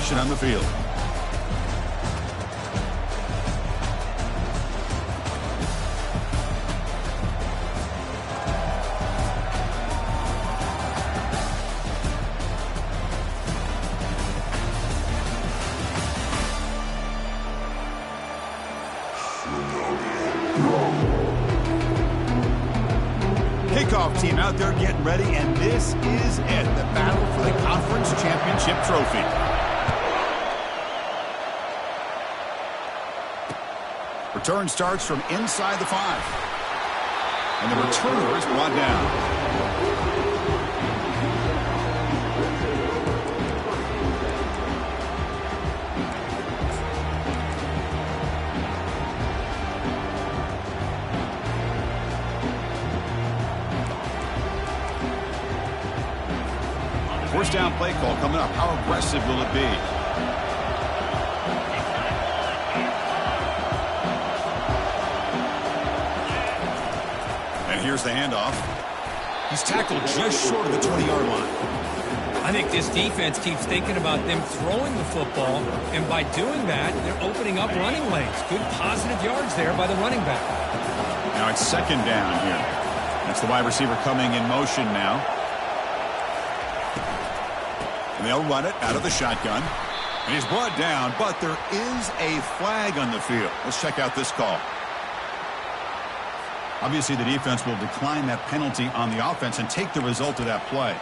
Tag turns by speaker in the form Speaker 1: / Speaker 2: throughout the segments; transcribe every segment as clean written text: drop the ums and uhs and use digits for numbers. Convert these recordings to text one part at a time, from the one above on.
Speaker 1: formation on the field. Kickoff team out there getting ready, and this is it, the battle for the conference championship trophy. Return starts from inside the 5. And the returner is brought down. First down play call coming up. How aggressive will it be? And here's the handoff. He's tackled just short of the 20-yard line.
Speaker 2: I think this defense keeps thinking about them throwing the football, and by doing that, they're opening up running lanes. Good positive yards there by the running back.
Speaker 1: Now it's second down here. That's the wide receiver coming in motion now. And they'll run it out of the shotgun. And he's brought down, but there is a flag on the field. Let's check out this call. Obviously, the defense will decline that penalty on the offense and take the result of that play.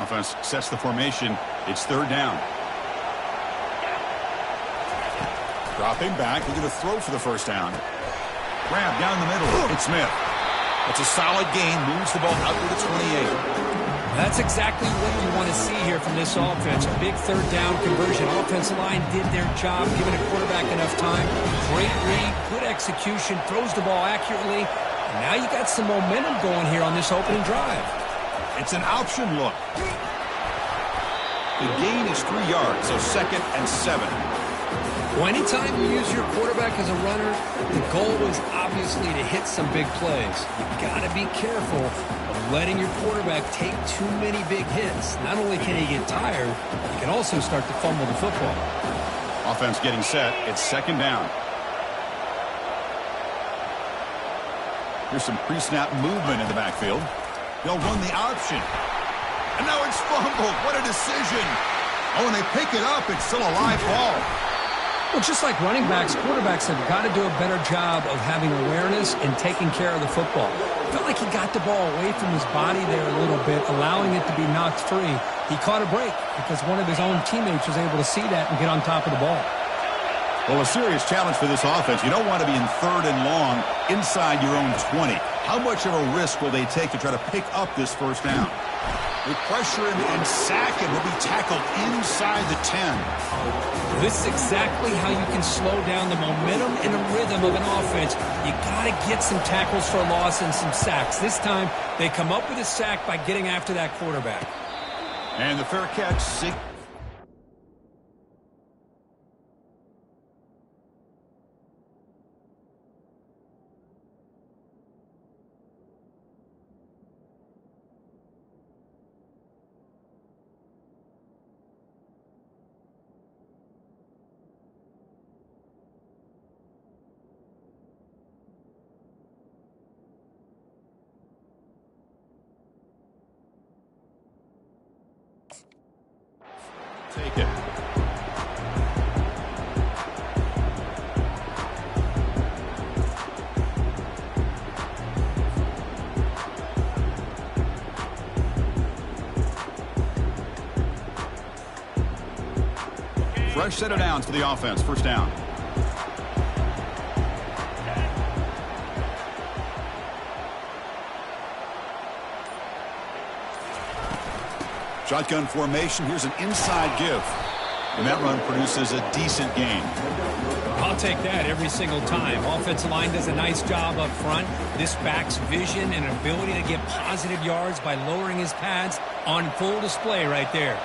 Speaker 1: Offense sets the formation. It's third down. Dropping back. We're going to throw for the first down. Grab down the middle. It's Smith. That's a solid gain. Moves the ball out to the 28.
Speaker 2: That's exactly what you want to see here from this offense. A big third down conversion. Offensive line did their job, giving a quarterback enough time. Great read, good execution, throws the ball accurately. And now you got some momentum going here on this opening drive.
Speaker 1: It's an option look. The gain is 3 yards, so 2nd and 7.
Speaker 2: Well, anytime you use your quarterback as a runner, the goal is obviously to hit some big plays. You've got to be careful of letting your quarterback take too many big hits. Not only can he get tired, he can also start to fumble the football.
Speaker 1: Offense getting set. It's second down. Here's some pre-snap movement in the backfield. They'll run the option. And now it's fumbled. What a decision. Oh, and they pick it up. It's still a live ball.
Speaker 2: Well, just like running backs, quarterbacks have got to do a better job of having awareness and taking care of the football. Felt like he got the ball away from his body there a little bit, allowing it to be knocked free. He caught a break because one of his own teammates was able to see that and get on top of the ball.
Speaker 1: Well, a serious challenge for this offense. You don't want to be in third and long inside your own 20. How much of a risk will they take to try to pick up this first down? They pressure him and sack him. He'll be tackled inside the 10.
Speaker 2: This is exactly how you can slow down the momentum and the rhythm of an offense. You got to get some tackles for loss and some sacks. This time, they come up with a sack by getting after that quarterback.
Speaker 1: And the fair catch. Take it. Fresh set of downs for the offense. First down. Shotgun formation. Here's an inside give. And that run produces a decent gain.
Speaker 2: I'll take that every single time. Offensive line does a nice job up front. This back's vision and ability to get positive yards by lowering his pads on full display right there.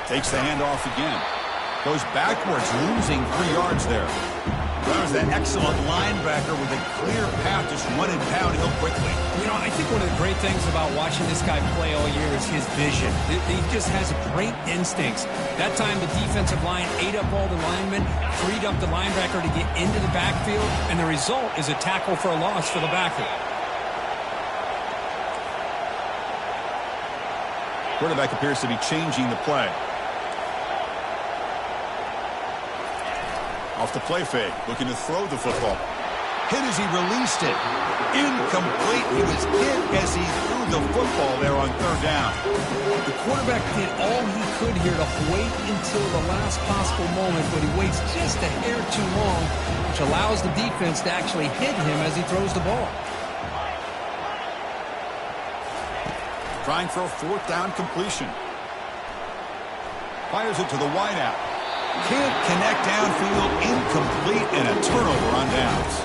Speaker 1: Takes the handoff again. Goes backwards, losing 3 yards there. That was an excellent linebacker with a clear path, just running downhill quickly.
Speaker 2: You know, I think one of the great things about watching this guy play all year is his vision. He just has great instincts. That time the defensive line ate up all the linemen, freed up the linebacker to get into the backfield, and the result is a tackle for a loss for the backer.
Speaker 1: Quarterback appears to be changing the play. Off the play fake, looking to throw the football. Hit as he released it. Incomplete. He was hit as he threw the football there on third down.
Speaker 2: The quarterback did all he could here to wait until the last possible moment, but he waits just a hair too long, which allows the defense to actually hit him as he throws the ball.
Speaker 1: Trying for a fourth down completion. Fires it to the wideout. Can't connect downfield, incomplete, and a turnover on downs.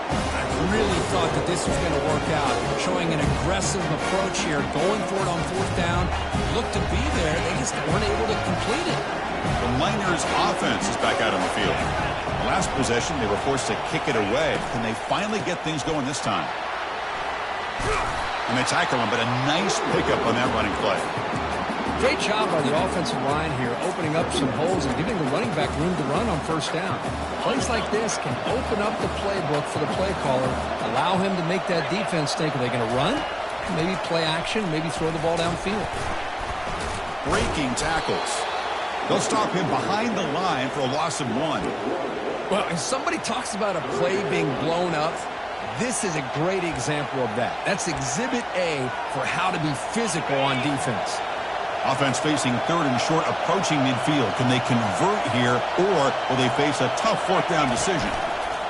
Speaker 2: I really thought that this was going to work out, showing an aggressive approach here, going for it on fourth down. Looked to be there, they just weren't able to complete it.
Speaker 1: The Miners' offense is back out on the field. The last possession, they were forced to kick it away. Can they finally get things going this time? And they tackle him, but a nice pickup on that running play.
Speaker 2: Great job by the offensive line here, opening up some holes and giving the running back room to run on first down. Plays like this can open up the playbook for the play caller, allow him to make that defense think, are they going to run? Maybe play action, maybe throw the ball downfield.
Speaker 1: Breaking tackles. They'll stop him behind the line for a loss of 1.
Speaker 2: Well, if somebody talks about a play being blown up, this is a great example of that. That's Exhibit A for how to be physical on defense.
Speaker 1: Offense facing third and short, approaching midfield. Can they convert here, or will they face a tough fourth down decision?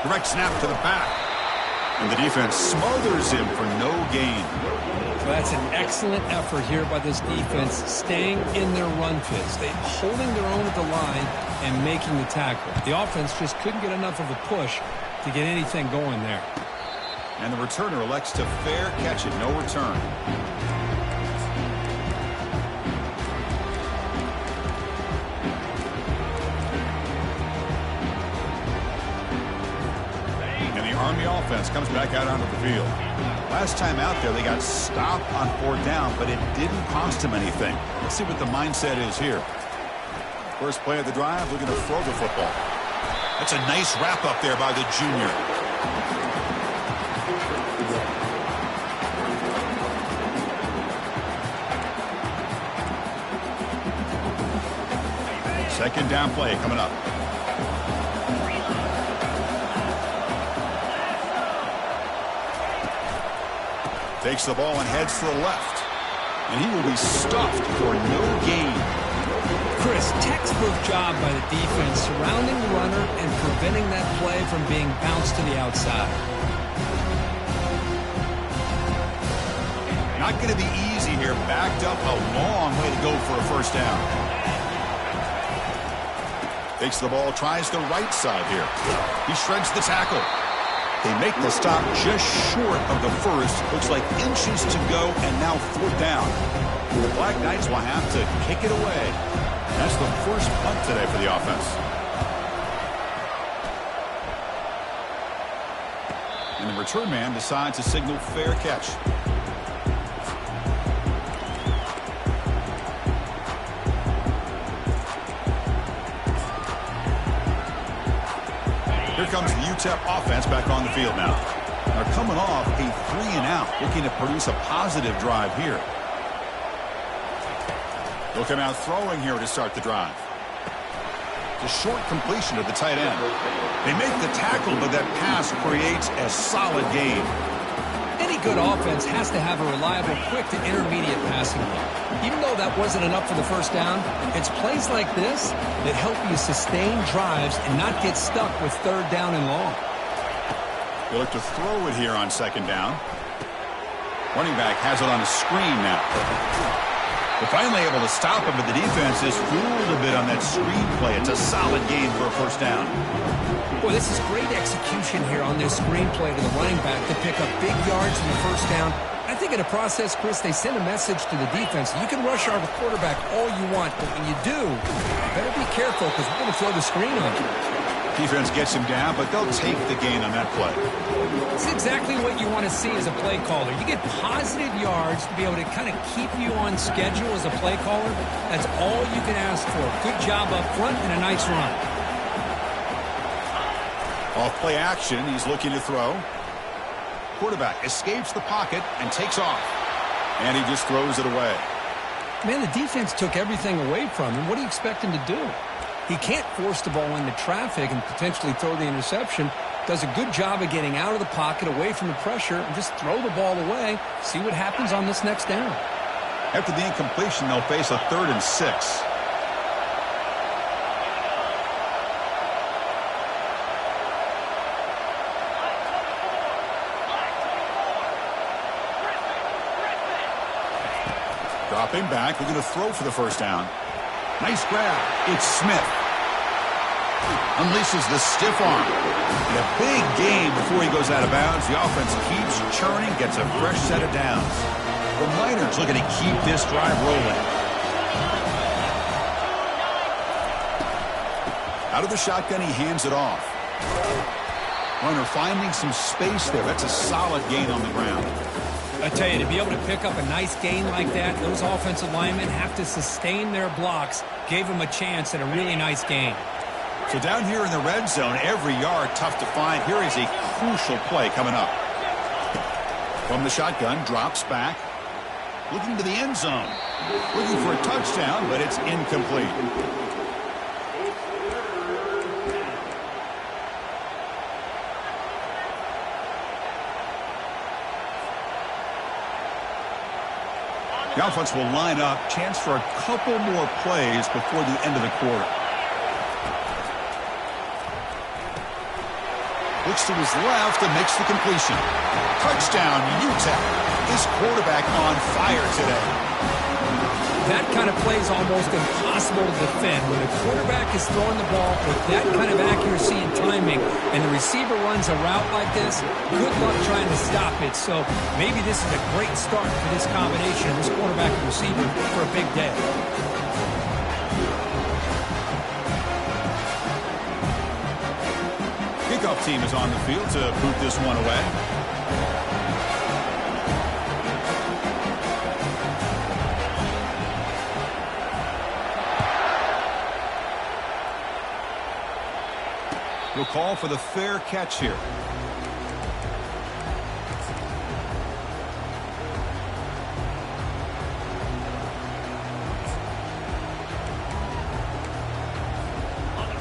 Speaker 1: Direct snap to the back. And the defense smothers him for no gain.
Speaker 2: Well, that's an excellent effort here by this defense, staying in their run fits. They're holding their own at the line and making the tackle. The offense just couldn't get enough of a push to get anything going there.
Speaker 1: And the returner elects to fair catch it, no return. Army offense comes back out onto the field. Last time out there, they got stopped on fourth down, but it didn't cost them anything. Let's see what the mindset is here. First play of the drive, looking to throw the football. That's a nice wrap up there by the junior. Second down play coming up. Takes the ball and heads to the left. And he will be stuffed for no gain.
Speaker 2: Chris, textbook job by the defense surrounding the runner and preventing that play from being bounced to the outside.
Speaker 1: Not going to be easy here. Backed up a long way to go for a first down. Takes the ball, tries the right side here. He shreds the tackle. They make the stop just short of the first. Looks like inches to go, and now fourth down. The Black Knights will have to kick it away. That's the first punt today for the offense. And the return man decides to signal fair catch. Here comes the UTEP offense back on the field now. They're coming off a 3-and-out, looking to produce a positive drive here. Looking out throwing here to start the drive. The short completion of the tight end. They make the tackle, but that pass creates a solid gain.
Speaker 2: Any good offense has to have a reliable, quick to intermediate passing game. Even though that wasn't enough for the first down, it's plays like this that help you sustain drives and not get stuck with third down and long.
Speaker 1: They look to throw it here on second down. Running back has it on a screen now. They're finally able to stop him, but the defense is fooled a bit on that screen play. It's a solid gain for a first down.
Speaker 2: Boy, this is great execution here on this screen play to the running back to pick up big yards in the first down. I think in the process, Chris, they send a message to the defense. You can rush our quarterback all you want, but when you do, you better be careful because we're going to throw the screen on you.
Speaker 1: Defense gets him down, but they'll take the gain on that play.
Speaker 2: It's exactly what you want to see as a play caller. You get positive yards to be able to kind of keep you on schedule as a play caller. That's all you can ask for. Good job up front and a nice run.
Speaker 1: Off play action, he's looking to throw. Quarterback escapes the pocket and takes off. And he just throws it away.
Speaker 2: Man, the defense took everything away from him. What do you expect him to do? He can't force the ball into traffic and potentially throw the interception. Does a good job of getting out of the pocket, away from the pressure, and just throw the ball away. See what happens on this next down.
Speaker 1: After the incompletion, they'll face a 3rd and 6. Dropping back, looking to throw for the first down. Nice grab. It's Smith. Unleashes the stiff arm. And a big gain before he goes out of bounds. The offense keeps churning, gets a fresh set of downs. The Miners looking to keep this drive rolling. Out of the shotgun, he hands it off. Runner finding some space there. That's a solid gain on the ground.
Speaker 2: I tell you, to be able to pick up a nice gain like that, those offensive linemen have to sustain their blocks. Gave them a chance at a really nice gain.
Speaker 1: So down here in the red zone, every yard tough to find. Here is a crucial play coming up. From the shotgun, drops back. Looking to the end zone. Looking for a touchdown, but it's incomplete. The offense will line up. Chance for a couple more plays before the end of the quarter. Looks to his left and makes the completion. Touchdown, UTEP. This quarterback on fire today.
Speaker 2: That kind of play is almost impossible to defend. When a quarterback is throwing the ball with that kind of accuracy and timing, and the receiver runs a route like this, good luck trying to stop it. So maybe this is a great start for this combination, this quarterback and receiver, for a big day.
Speaker 1: Kickoff team is on the field to boot this one away. We'll call for the fair catch here.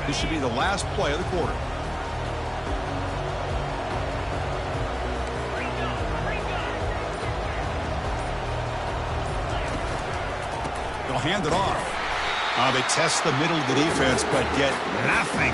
Speaker 1: This should be the last play of the quarter. They'll hand it off. They test the middle of the defense, but get nothing.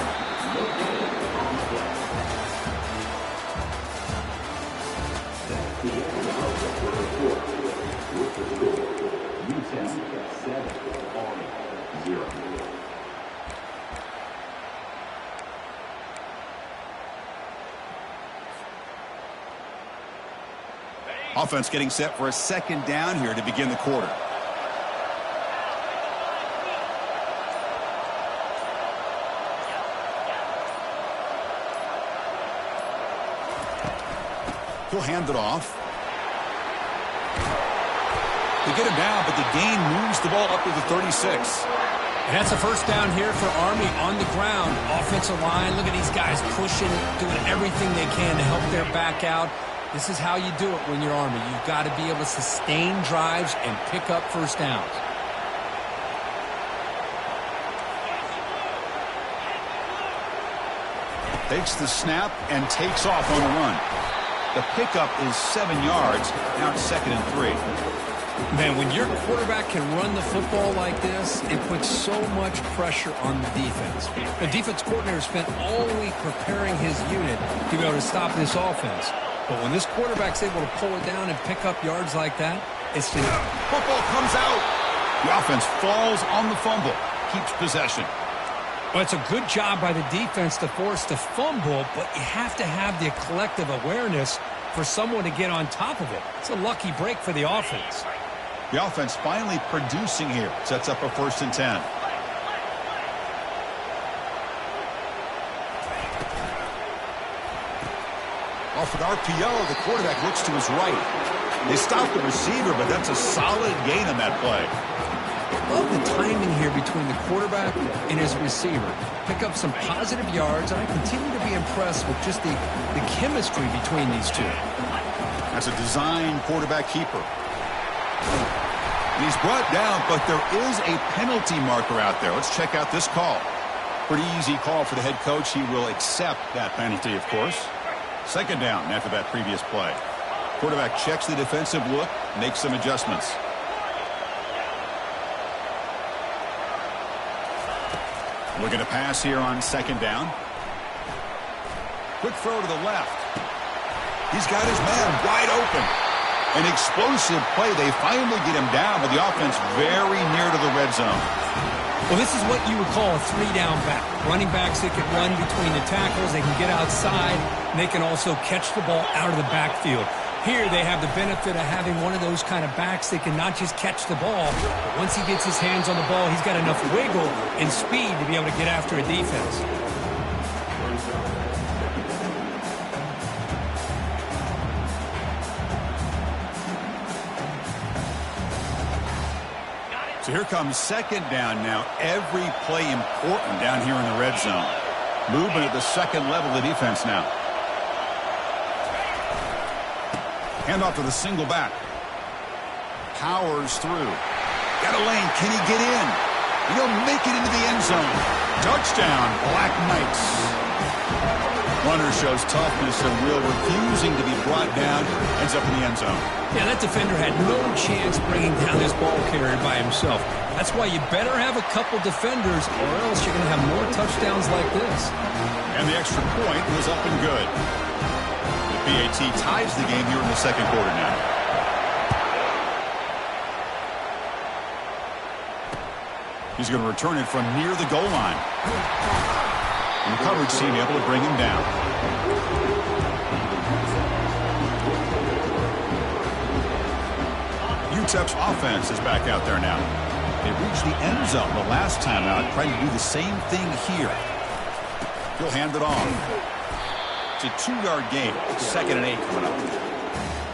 Speaker 1: Offense getting set for a second down here to begin the quarter. He'll hand it off. They get him down, but the gain moves the ball up to the 36.
Speaker 2: And that's a first down here for Army on the ground. Offensive line, look at these guys pushing, doing everything they can to help their back out. This is how you do it when you're Army. You've got to be able to sustain drives and pick up first downs.
Speaker 1: Takes the snap and takes off on the run. The pickup is 7 yards. Now it's 2nd and 3.
Speaker 2: Man, when your quarterback can run the football like this, it puts so much pressure on the defense. The defense coordinator spent all week preparing his unit to be able to stop this offense. But when this quarterback's able to pull it down and pick up yards like that, it's just...
Speaker 1: Football comes out. The offense falls on the fumble. Keeps possession.
Speaker 2: Well, it's a good job by the defense to force the fumble, but you have to have the collective awareness for someone to get on top of it. It's a lucky break for the offense.
Speaker 1: The offense finally producing here. Sets up a 1st and 10. off with RPO. The quarterback looks to his right. They stopped the receiver, but that's a solid gain on that play.
Speaker 2: Love the timing here between the quarterback and his receiver. Pick up some positive yards, and I continue to be impressed with just the chemistry between these two.
Speaker 1: That's a design quarterback keeper. He's brought down, but there is a penalty marker out there. Let's check out this call. Pretty easy call for the head coach. He will accept that penalty, of course. Second down after that previous play. Quarterback checks the defensive look, makes some adjustments. Looking to pass here on second down. Quick throw to the left. He's got his man wide open. An explosive play. They finally get him down, but the offense very near to the red zone.
Speaker 2: Well, this is what you would call a three-down back. Running backs that can run between the tackles. They can get outside. And they can also catch the ball out of the backfield. Here they have the benefit of having one of those kind of backs that can not just catch the ball, but once he gets his hands on the ball, he's got enough wiggle and speed to be able to get after a defense.
Speaker 1: So here comes second down now. Every play important down here in the red zone. Movement at the second level of the defense now. Handoff to the single back. Powers through. Got a lane. Can he get in? He'll make it into the end zone. Touchdown, Black Knights. Runner shows toughness and will, refusing to be brought down. Ends up in the end zone.
Speaker 2: Yeah, that defender had no chance bringing down this ball carrier by himself. That's why you better have a couple defenders, or else you're going to have more touchdowns like this.
Speaker 1: And the extra point was up and good. The PAT ties the game here in the second quarter now. He's going to return it from near the goal line. And the coverage team able to bring him down. UTEP's offense is back out there now. They reached the end zone the last time out, trying to do the same thing here. He'll hand it off. It's a 2-yard gain. 2nd and 8 coming up.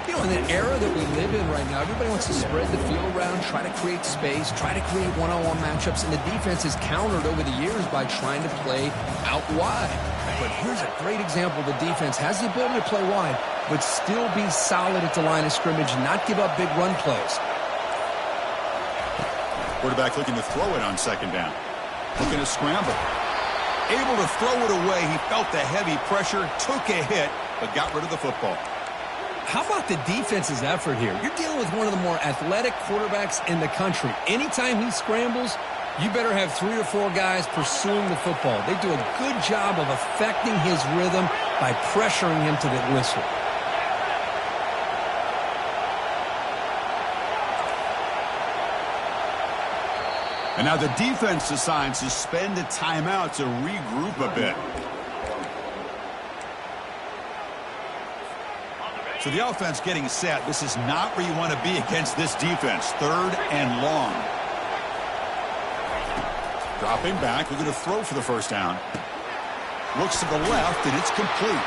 Speaker 2: You know, in the era that we live in right now, everybody wants to spread the field around, try to create space, try to create one-on-one matchups, and the defense has countered over the years by trying to play out wide. But here's a great example. The defense has the ability to play wide, but still be solid at the line of scrimmage and not give up big run plays.
Speaker 1: Quarterback looking to throw it on second down. Looking to scramble. Able to throw it away. He felt the heavy pressure, took a hit, but got rid of the football.
Speaker 2: How about the defense's effort here? You're dealing with one of the more athletic quarterbacks in the country. Anytime he scrambles, you better have 3 or 4 guys pursuing the football. They do a good job of affecting his rhythm by pressuring him to the whistle.
Speaker 1: And now the defense decides to spend a timeout to regroup a bit. So the offense getting set. This is not where you want to be against this defense. 3rd and long. Dropping back. We're going to throw for the first down. Looks to the left, and it's complete.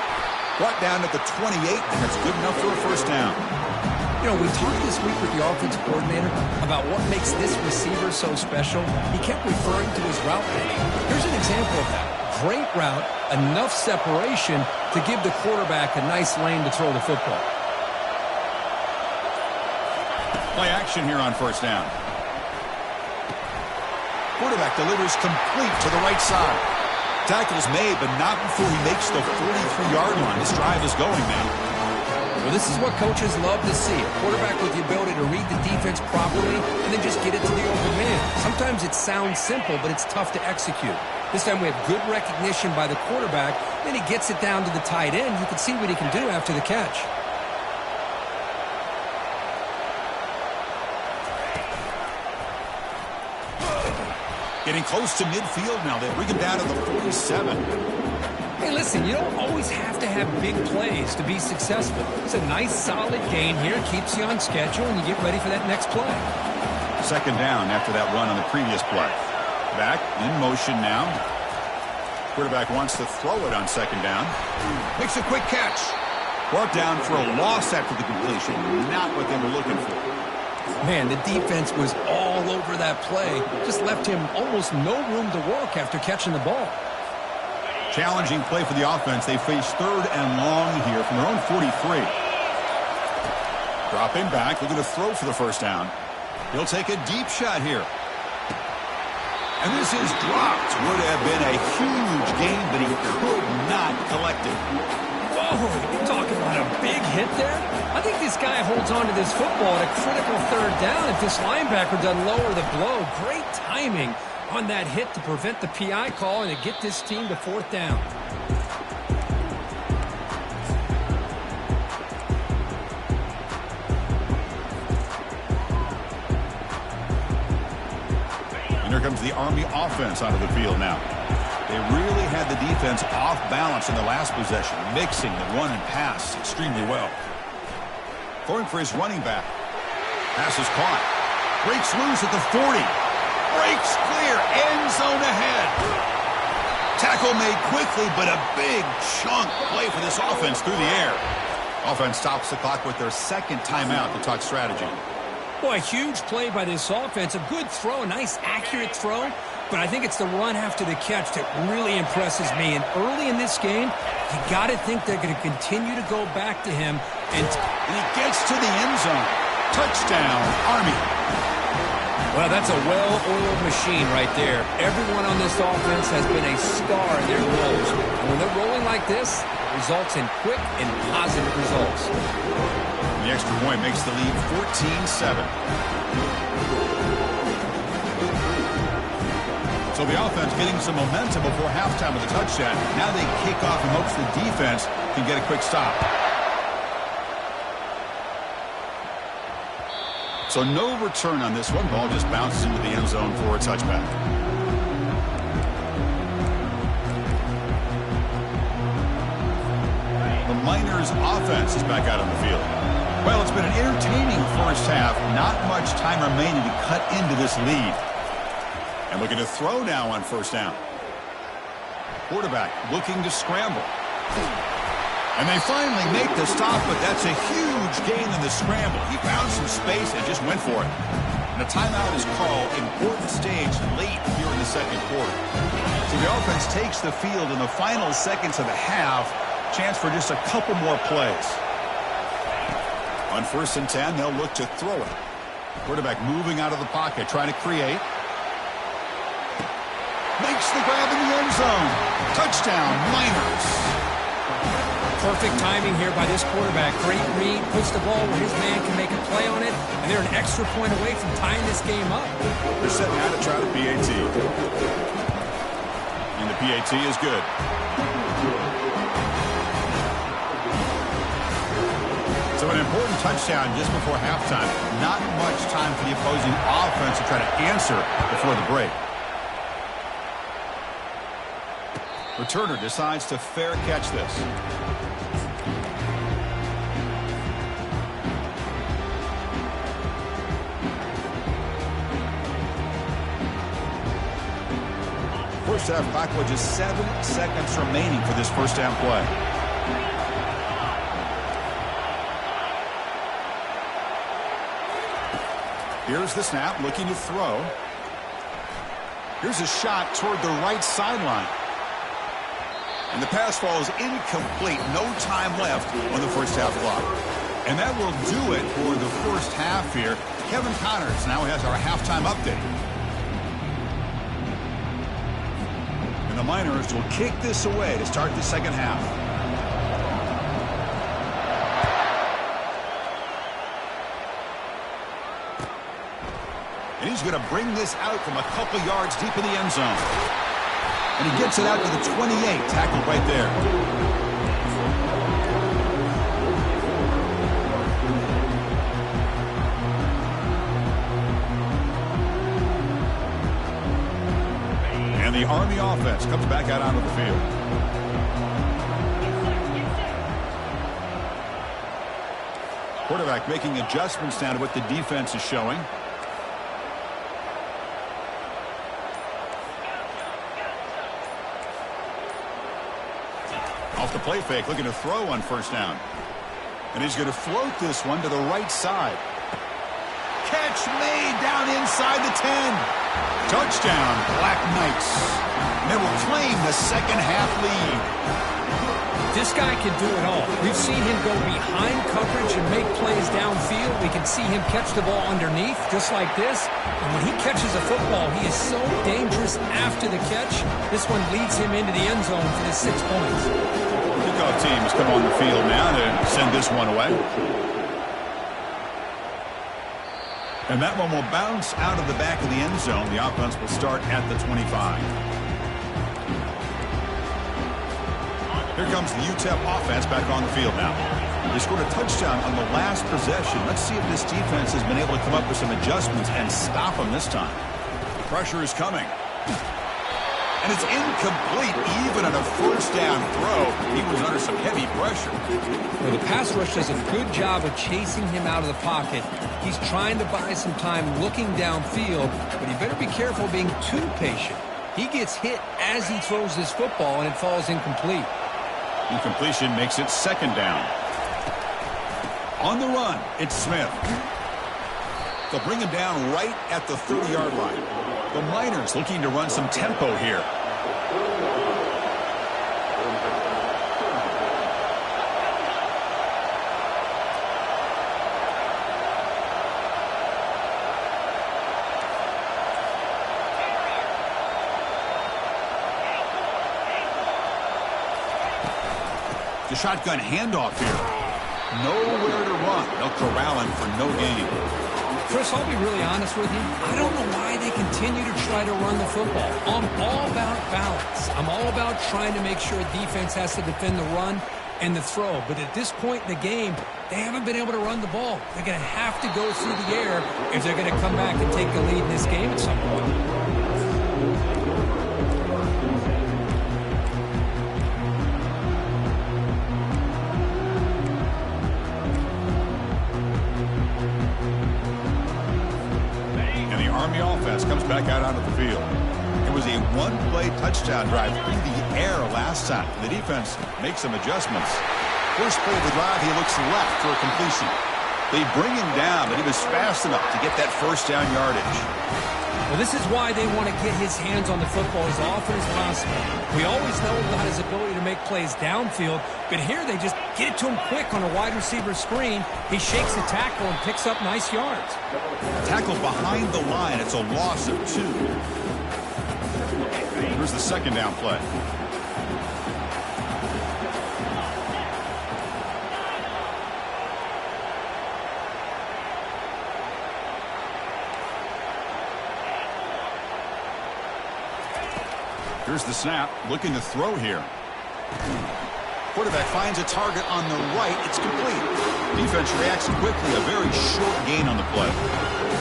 Speaker 1: Brought down at the 28, and that's good enough for a first down.
Speaker 2: You know, we talked this week with the offensive coordinator about what makes this receiver so special. He kept referring to his route running. Here's an example of that. Great route, enough separation to give the quarterback a nice lane to throw the football.
Speaker 1: Play action here on first down. Quarterback delivers complete to the right side. Tackle's made, but not before he makes the 43-yard line. This drive is going now.
Speaker 2: Well, this is what coaches love to see. A quarterback with the ability to read the defense properly and then just get it to the open man. Sometimes it sounds simple, but it's tough to execute. This time we have good recognition by the quarterback. Then he gets it down to the tight end. You can see what he can do after the catch.
Speaker 1: Getting close to midfield now. They bring him down to the 47.
Speaker 2: Hey, listen, you don't always have to have big plays to be successful. It's a nice, solid gain here. Keeps you on schedule, and you get ready for that next play.
Speaker 1: Second down after that run on the previous play. Back in motion now. Quarterback wants to throw it on second down. Makes a quick catch. Brought down for a loss after the completion. Not what they were looking for.
Speaker 2: Man, the defense was all over that play. Just left him almost no room to work after catching the ball.
Speaker 1: Challenging play for the offense. They face 3rd and long here from their own 43. Dropping back, looking to throw for the first down. He'll take a deep shot here. And this is dropped. Would have been a huge gain, but he could not collect it.
Speaker 2: Whoa, you talking about a big hit there? I think this guy holds on to this football at a critical 3rd down if this linebacker doesn't lower the blow. Great timing on that hit to prevent the PI call and to get this team to 4th down.
Speaker 1: And here comes the Army offense onto the field now. They really had the defense off balance in the last possession, mixing the run and pass extremely well. Throwing for his running back. Pass is caught. Breaks loose at the 40. Breaks clear. End zone ahead. Tackle made quickly, but a big chunk play for this offense through the air. Offense stops the clock with their 2nd timeout to talk strategy.
Speaker 2: Boy, a huge play by this offense. A good throw, a nice accurate throw. But I think it's the run after the catch that really impresses me. And early in this game, you got to think they're going to continue to go back to him. And
Speaker 1: he gets to the end zone. Touchdown, Army.
Speaker 2: Well, that's a well-oiled machine right there. Everyone on this offense has been a star in their roles. And when they're rolling like this, it results in quick and positive results.
Speaker 1: The extra point makes the lead 14-7. So the offense getting some momentum before halftime with a touchdown. Now they kick off in hopes the defense can get a quick stop. So no return on this one. Ball just bounces into the end zone for a touchback. The Miners offense is back out on the field. Well, it's been an entertaining first half. Not much time remaining to cut into this lead. And looking to throw now on 1st down. Quarterback looking to scramble. And they finally make the stop, but that's a huge gain in the scramble. He found some space and just went for it. And a timeout is called. Important stage late here in the 2nd quarter. So the offense takes the field in the final seconds of the half. Chance for just a couple more plays. On 1st and 10, they'll look to throw it. Quarterback moving out of the pocket, trying to create. Makes the grab in the end zone. Touchdown, Miners.
Speaker 2: Perfect timing here by this quarterback. Great read, puts the ball where his man can make a play on it, and they're an extra point away from tying this game up.
Speaker 1: They're setting out to try the PAT. And the PAT is good. So an important touchdown just before halftime. Not much time for the opposing offense to try to answer before the break. Returner decides to fair catch this. First half clock with just 7 seconds remaining for this first down play. Here's the snap, looking to throw. Here's a shot toward the right sideline. And the pass falls incomplete. No time left on the first half clock. And that will do it for the first half here. Kevin Connors now has our halftime update. And the Miners will kick this away to start the 2nd half. And he's going to bring this out from a couple yards deep in the end zone. And he gets it out to the 28, tackled right there. And the Army offense comes back out onto the field. Quarterback making adjustments now to what the defense is showing. Off the play fake, looking to throw on first down. And he's going to float this one to the right side. Catch made down inside the 10. Touchdown, Black Knights. And they will claim the second half lead.
Speaker 2: This guy can do it all. We've seen him go behind coverage and make plays downfield. We can see him catch the ball underneath, just like this. And when he catches a football, he is so dangerous after the catch. This one leads him into the end zone for the 6 points.
Speaker 1: Kickoff team has come on the field now to send this one away. And that one will bounce out of the back of the end zone. The offense will start at the 25. Here comes the UTEP offense back on the field now. They scored a touchdown on the last possession. Let's see if this defense has been able to come up with some adjustments and stop them this time. Pressure is coming. And it's incomplete even on a first down throw. He was under some heavy pressure.
Speaker 2: Well, the pass rush does a good job of chasing him out of the pocket. He's trying to buy some time looking downfield, but he better be careful being too patient. He gets hit as he throws this football, and it falls incomplete.
Speaker 1: Incompletion makes it second down. On the run, it's Smith. They'll bring him down right at the 30-yard line. The Miners looking to run some tempo here. The shotgun handoff here. Nowhere to run. They'll corral him for no gain.
Speaker 2: Chris, I'll be really honest with you. I don't know why they continue to try to run the football. I'm all about balance. I'm all about trying to make sure defense has to defend the run and the throw. But at this point in the game, they haven't been able to run the ball. They're going to have to go through the air if they're going to come back and take the lead in this game at some point.
Speaker 1: Comes back out onto the field. It was a one-play touchdown drive through the air last time. The defense makes some adjustments. First play of the drive, he looks left for a completion. They bring him down, but he was fast enough to get that first down yardage.
Speaker 2: Well, this is why they want to get his hands on the football as often as possible. We always know about his ability to make plays downfield, but here they just get it to him quick on a wide receiver screen. He shakes the tackle and picks up nice yards.
Speaker 1: Tackle behind the line. It's a loss of 2. Here's the second down play. Here's the snap, looking to throw here. Quarterback finds a target on the right. It's complete. Defense reacts quickly. A very short gain on the play.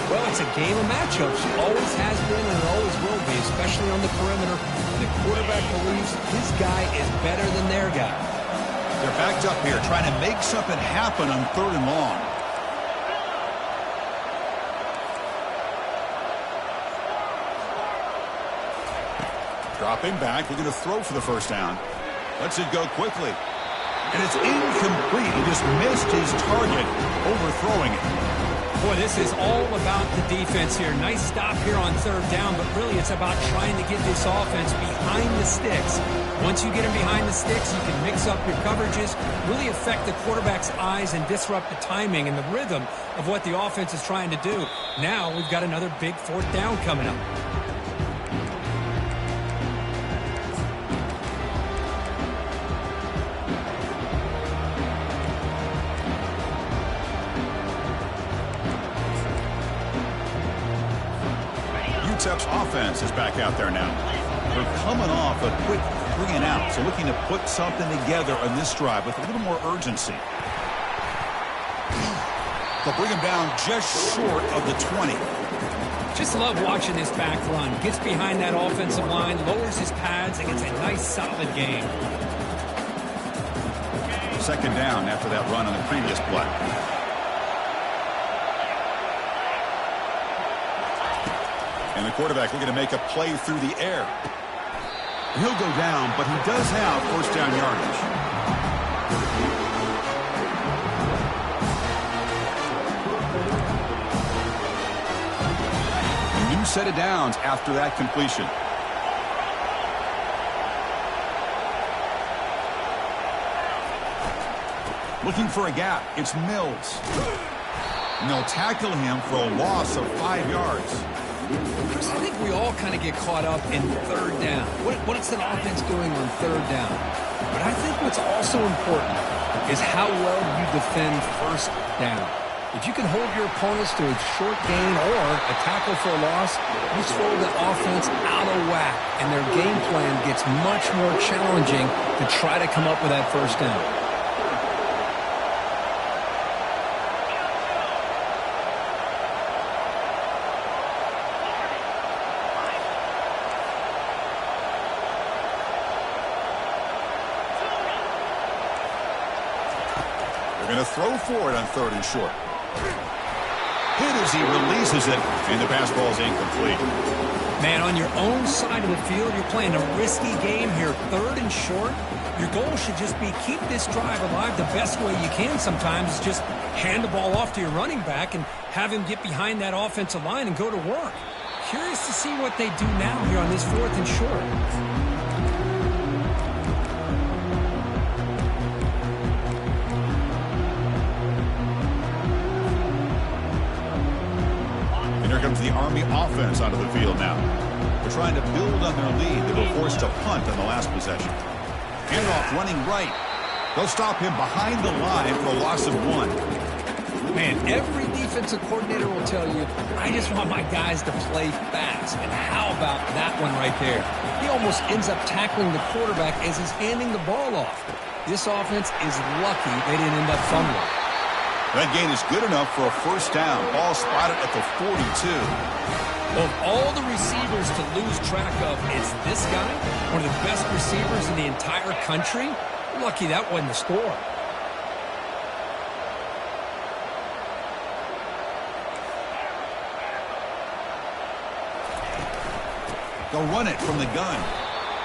Speaker 2: Well, it's a game of matchups. It always has been and it always will be, especially on the perimeter. The quarterback believes his guy is better than their guy.
Speaker 1: They're backed up here, trying to make something happen on 3rd and long. Dropping back, looking to throw for the first down. Lets it go quickly. And it's incomplete. He just missed his target, overthrowing it.
Speaker 2: Boy, this is all about the defense here. Nice stop here on 3rd down, but really it's about trying to get this offense behind the sticks. Once you get him behind the sticks, you can mix up your coverages, really affect the quarterback's eyes and disrupt the timing and the rhythm of what the offense is trying to do. Now we've got another big 4th down coming up.
Speaker 1: UTEP's offense is back out there now. They're coming off a quick 3 and out, so looking to put something together on this drive with a little more urgency. They'll bring him down just short of the 20.
Speaker 2: Just love watching this back run. Gets behind that offensive line, lowers his pads, and gets a nice solid gain.
Speaker 1: Second down after that run on the previous play. And the quarterback looking to make a play through the air. He'll go down, but he does have first down yardage. set of downs after that completion. Looking for a gap. It's Mills. And they'll tackle him for a loss of 5 yards.
Speaker 2: Chris, I think we all kind of get caught up in third down. What is an offense doing on third down? But I think what's also important is how well you defend first down. If you can hold your opponents to a short gain or a tackle for a loss, you throw the offense out of whack, and their game plan gets much more challenging to try to come up with that first down.
Speaker 1: Going to throw for it on 3rd and short. Hit as he releases it, and the pass ball is incomplete.
Speaker 2: Man, on your own side of the field, you're playing a risky game here. 3rd and short. Your goal should just be keep this drive alive the best way you can sometimes is just hand the ball off to your running back and have him get behind that offensive line and go to work. Curious to see what they do now here on this 4th and short.
Speaker 1: Comes the Army offense onto the field now. They're trying to build on their lead. They were forced to punt on the last possession. Handoff running right. They'll stop him behind the line for a loss of 1.
Speaker 2: Man, every defensive coordinator will tell you, I just want my guys to play fast. And how about that one right there? He almost ends up tackling the quarterback as he's handing the ball off. This offense is lucky they didn't end up fumbling.
Speaker 1: That gain is good enough for a first down. Ball spotted at the 42.
Speaker 2: Of all the receivers to lose track of, it's this guy, one of the best receivers in the entire country. Lucky that wasn't the score.
Speaker 1: They'll run it from the gun.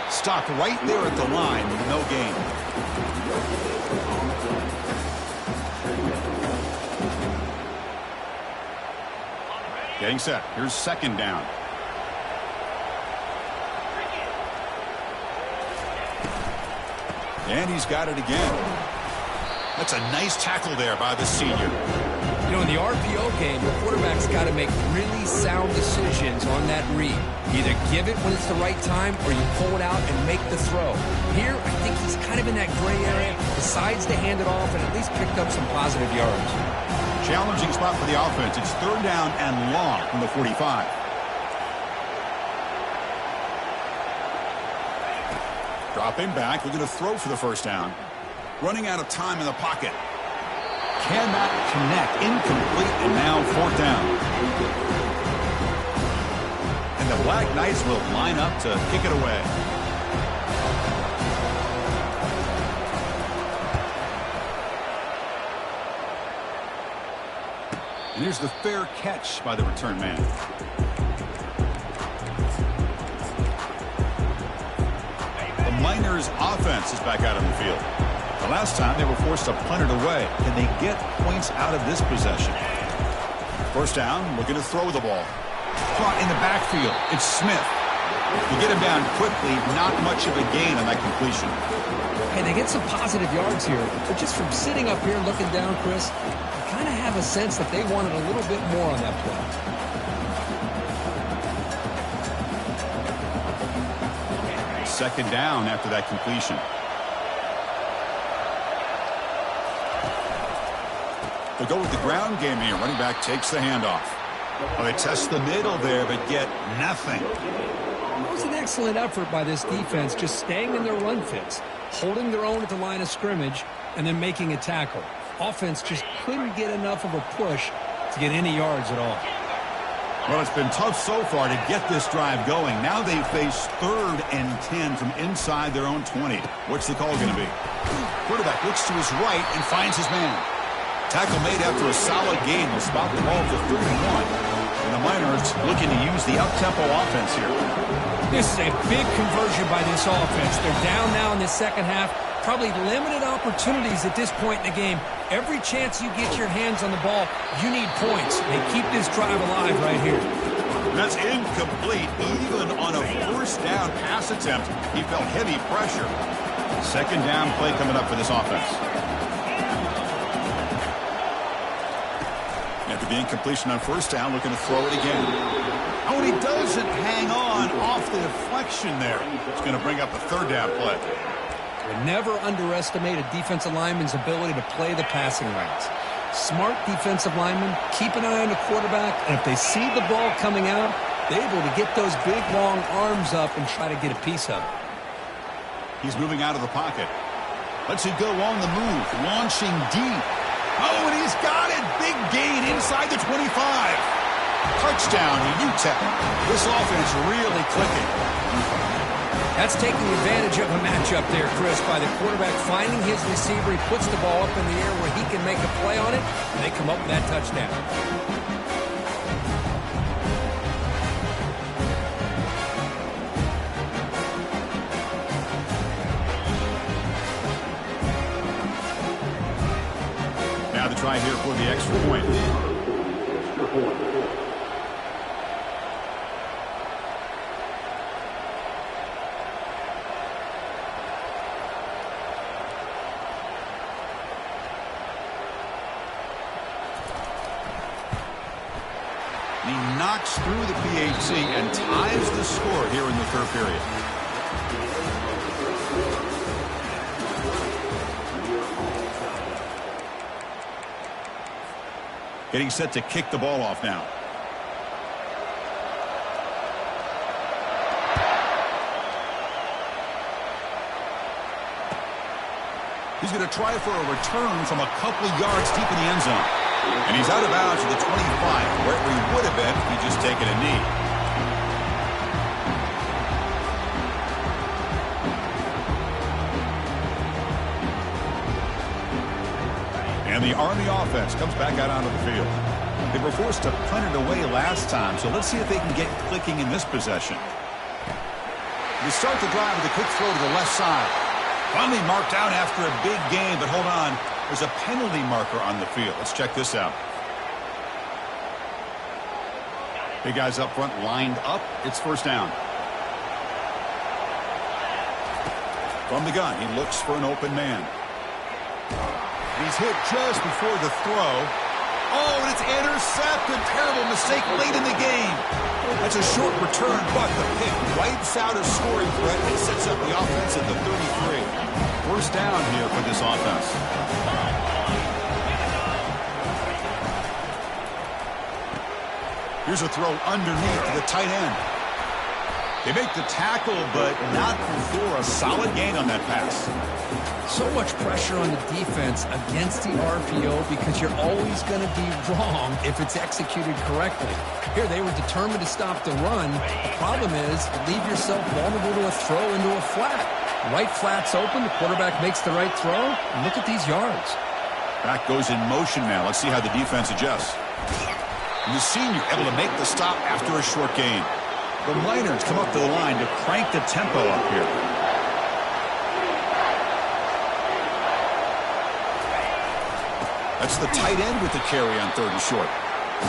Speaker 1: Stopped right there at the line with no gain. Getting set. Here's 2nd down. And he's got it again. That's a nice tackle there by the senior.
Speaker 2: You know, in the RPO game, the quarterback's got to make really sound decisions on that read. Either give it when it's the right time or you pull it out and make the throw. Here, I think he's kind of in that gray area, decides to hand it off and at least picked up some positive yards.
Speaker 1: Challenging spot for the offense. It's 3rd down and long from the 45. Dropping back, looking to throw for the first down. Running out of time in the pocket. Cannot connect. Incomplete, and now 4th down. And the Black Knights will line up to kick it away. And here's the fair catch by the return man. The Miners offense is back out on the field. The last time they were forced to punt it away. Can they get points out of this possession? First down, looking to throw the ball. Caught in the backfield. It's Smith. You get him down quickly, not much of a gain on that completion.
Speaker 2: Hey, they get some positive yards here, but just from sitting up here looking down, Chris, I kind of have a sense that they wanted a little bit more on that play.
Speaker 1: Second down after that completion. They go with the ground game here. Running back takes the handoff. Well, they test the middle there, but get nothing.
Speaker 2: It was an excellent effort by this defense, just staying in their run fits, holding their own at the line of scrimmage, and then making a tackle. Offense just couldn't get enough of a push to get any yards at all.
Speaker 1: Well, it's been tough so far to get this drive going. Now they face 3rd and 10 from inside their own 20. What's the call going to be? Quarterback looks to his right and finds his man. Tackle made after a solid gain. Will spot the ball for 31. And the Miners looking to use the up-tempo offense here.
Speaker 2: This is a big conversion by this offense. They're down now in the second half. Probably limited opportunities at this point in the game. Every chance you get your hands on the ball, you need points. They keep this drive alive right here.
Speaker 1: That's incomplete. Even on a first down pass attempt, he felt heavy pressure. Second down play coming up for this offense. After the incompletion on first down, looking to throw it again. Oh, and he doesn't hang on off the deflection there. It's going to bring up a third down play.
Speaker 2: Never underestimate a defensive lineman's ability to play the passing lanes. Smart defensive linemen keep an eye on the quarterback, and if they see the ball coming out, they're able to get those big, long arms up and try to get a piece of it.
Speaker 1: He's moving out of the pocket. Lets it go on the move, launching deep. Oh, and he's got it. Big gain inside the 25. Touchdown to UTEP. This offense really clicking.
Speaker 2: That's taking advantage of a matchup there, Chris, by the quarterback finding his receiver. He puts the ball up in the air where he can make a play on it, and they come up with that touchdown.
Speaker 1: Now the try here for the extra point. He knocks through the PAT and ties the score here in the third period. Getting set to kick the ball off now. He's going to try for a return from a couple of yards deep in the end zone. And he's out of bounds at the 25, where he would have been if he'd just taken a knee. And the Army offense comes back out onto the field. They were forced to punt it away last time, so let's see if they can get clicking in this possession. They start the drive with a quick throw to the left side. Finally marked out after a big gain, but hold on. There's a penalty marker on the field. Let's check this out. Big guys up front lined up. It's first down. From the gun, he looks for an open man. He's hit just before the throw. Oh, and it's intercepted. Terrible mistake late in the game. That's a short return, but the pick wipes out a scoring threat and sets up the offense at the 33. First down here for this offense. Here's a throw underneath to the tight end. They make the tackle, but not before a solid gain on that pass.
Speaker 2: So much pressure on the defense against the RPO because you're always going to be wrong if it's executed correctly. Here, they were determined to stop the run. The problem is you leave yourself vulnerable to a throw into a flat. Right flat's open. The quarterback makes the right throw. And look at these yards.
Speaker 1: Back goes in motion now. Let's see how the defense adjusts. And the senior able to make the stop after a short gain. The Miners come up to the line to crank the tempo up here. That's the tight end with the carry on third and short.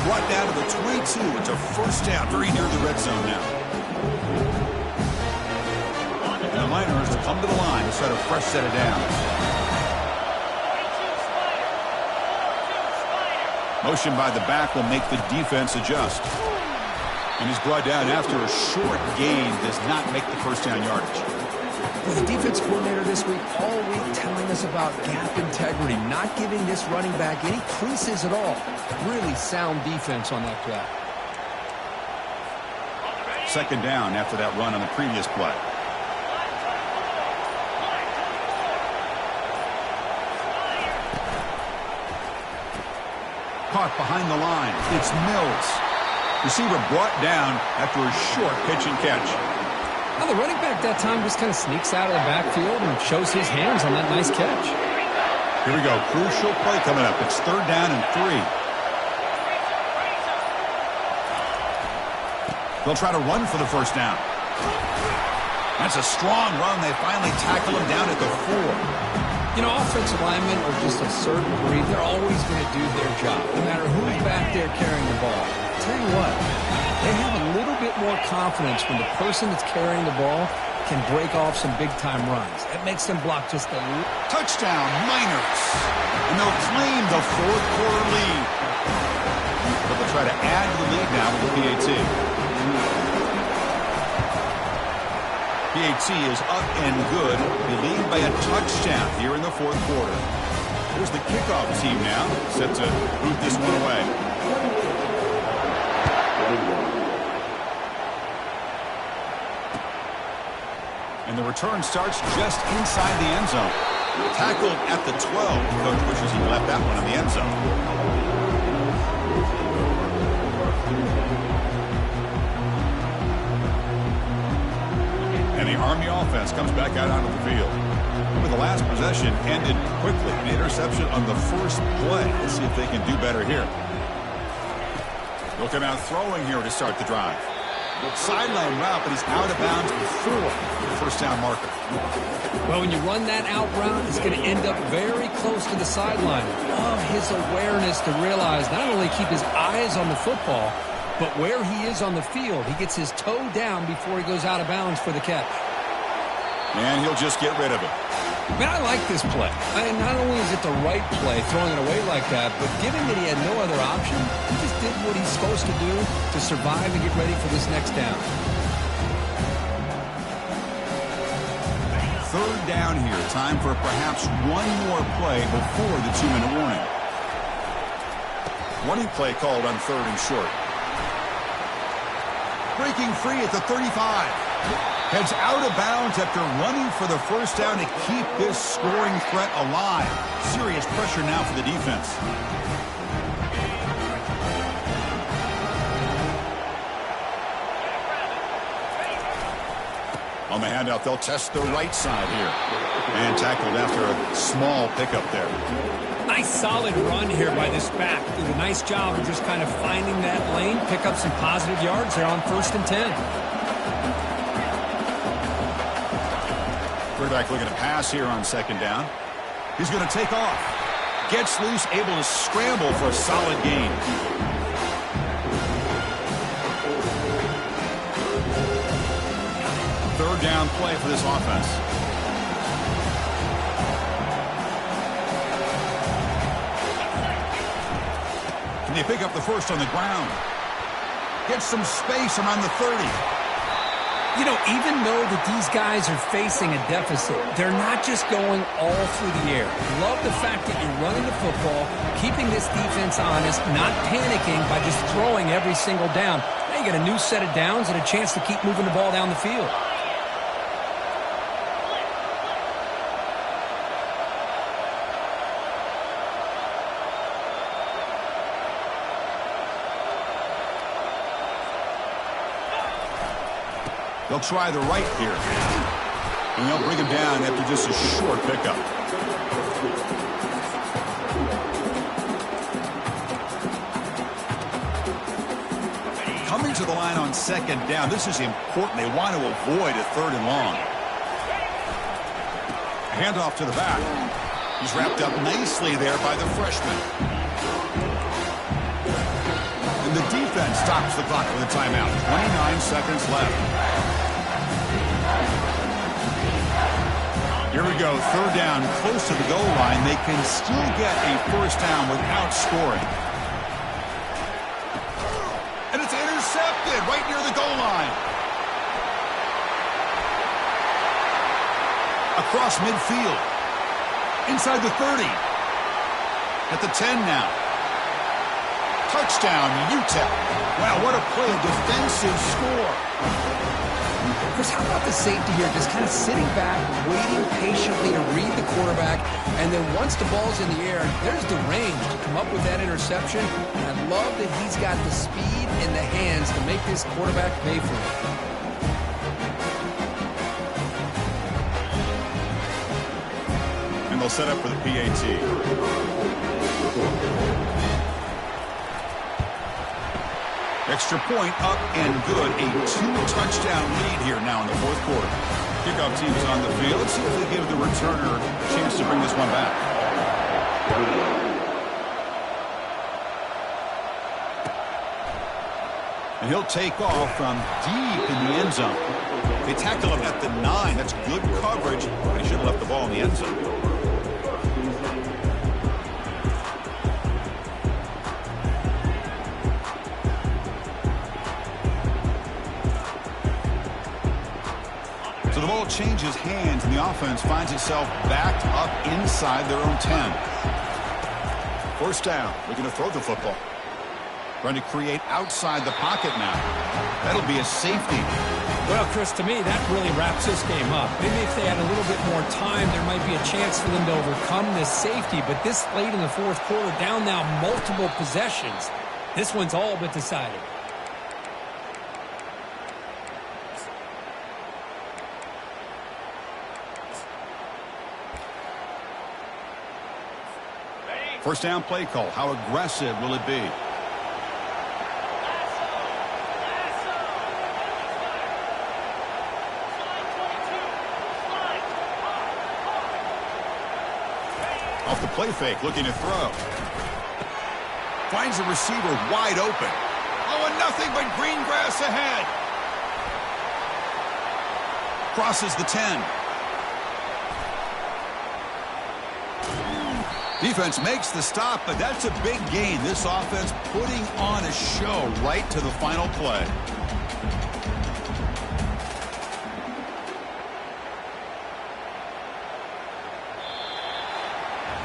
Speaker 1: Brought down to the 22. It's a first down, very near the red zone now. And the Miners come to the line to set a fresh set of downs. Motion by the back will make the defense adjust. And he's brought down after a short gain, does not make the first down yardage.
Speaker 2: Well, the defense coordinator this week all week telling us about gap integrity, not giving this running back any creases at all. Really sound defense on that play.
Speaker 1: Second down after that run on the previous play. Caught behind the line. It's Mills. Receiver brought down after a short pitch and catch.
Speaker 2: Now the running back that time just kind of sneaks out of the backfield and shows his hands on that nice catch.
Speaker 1: Here we go. Crucial play coming up. It's third down and 3. They'll try to run for the first down. That's a strong run. They finally tackle him down at the 4.
Speaker 2: You know, offensive linemen are just a certain breed. They're always going to do their job, no matter who's back there carrying the ball. I'll tell you what, They have a little bit more confidence when the person that's carrying the ball can break off some big-time runs. That makes them block just a little.
Speaker 1: Touchdown, Miners. And they'll claim the fourth quarter lead. But they'll try to add to the lead now with the PAT. PAT is up and good. They lead by a touchdown here in the fourth quarter. Here's the kickoff team now, set to boot this one away. And the return starts just inside the end zone. Tackled at the 12. Coach wishes he left that one in the end zone. And the Army offense comes back out onto the field. Remember, the last possession ended quickly. An interception on the first play. Let's see if they can do better here. They'll come out throwing here to start the drive. Sideline route, but he's out of bounds before the first down marker.
Speaker 2: Well, when you run that out route, it's going to end up very close to the sideline. Love his awareness to realize not only keep his eyes on the football, but where he is on the field. He gets his toe down before he goes out of bounds for the catch.
Speaker 1: And he'll just get rid of it.
Speaker 2: Man, I like this play. I mean, not only is it the right play, throwing it away like that, but given that he had no other option, he just did what he's supposed to do to survive and get ready for this next down.
Speaker 1: Third down here. Time for perhaps one more play before the 2-minute warning. Warning play called on third and short. Breaking free at the 35. Heads out of bounds after running for the first down to keep this scoring threat alive. Serious pressure now for the defense. On the handout, they'll test the right side here. And tackled after a small pickup there.
Speaker 2: Nice solid run here by this back. Did a nice job of just kind of finding that lane, pick up some positive yards there on 1st and 10.
Speaker 1: Quarterback looking to pass here on 2nd down. He's going to take off. Gets loose, able to scramble for a solid gain. Third down play for this offense. Can they pick up the first on the ground? Get some space around the 30.
Speaker 2: You know, even though that these guys are facing a deficit, they're not just going all through the air. Love the fact that you're running the football, keeping this defense honest, not panicking by just throwing every single down. Now you got a new set of downs and a chance to keep moving the ball down the field.
Speaker 1: They'll try the right here. And they'll bring him down after just a short pickup. Coming to the line on 2nd down. This is important. They want to avoid a 3rd and long. Handoff to the back. He's wrapped up nicely there by the freshman. And the defense stops the clock with a timeout. 29 seconds left. Here we go, 3rd down, close to the goal line. They can still get a first down without scoring. And it's intercepted right near the goal line. Across midfield. Inside the 30. At the 10 now. Touchdown, UTEP. Wow, what a play, a defensive score.
Speaker 2: Chris, how about the safety here? Just kind of sitting back, waiting patiently to read the quarterback, and then once the ball's in the air, there's the range to come up with that interception. And I love that he's got the speed and the hands to make this quarterback pay for it.
Speaker 1: And they'll set up for the PAT. Extra point up and good. A 2-touchdown lead here now in the 4th quarter. Kickoff team is on the field. Let's see if they give the returner a chance to bring this one back. And he'll take off from deep in the end zone. They tackle him at the 9. That's good coverage, but he should have left the ball in the end zone. So the ball changes hands, and the offense finds itself backed up inside their own 10. First down. Looking to throw the football. Trying to create outside the pocket now. That'll be a safety.
Speaker 2: Well, Chris, to me, that really wraps this game up. Maybe if they had a little bit more time, there might be a chance for them to overcome this safety. But this late in the fourth quarter, down now multiple possessions, this one's all but decided.
Speaker 1: First down play call. How aggressive will it be? Off the play fake, looking to throw. Finds the receiver wide open. Oh, and nothing but green grass ahead. Crosses the 10. Defense makes the stop, but that's a big gain. This offense putting on a show right to the final play.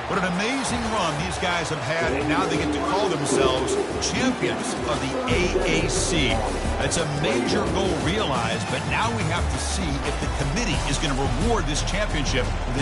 Speaker 1: What an amazing run these guys have had, and now they get to call themselves champions of the AAC. That's a major goal realized, but now we have to see if the committee is going to reward this championship with an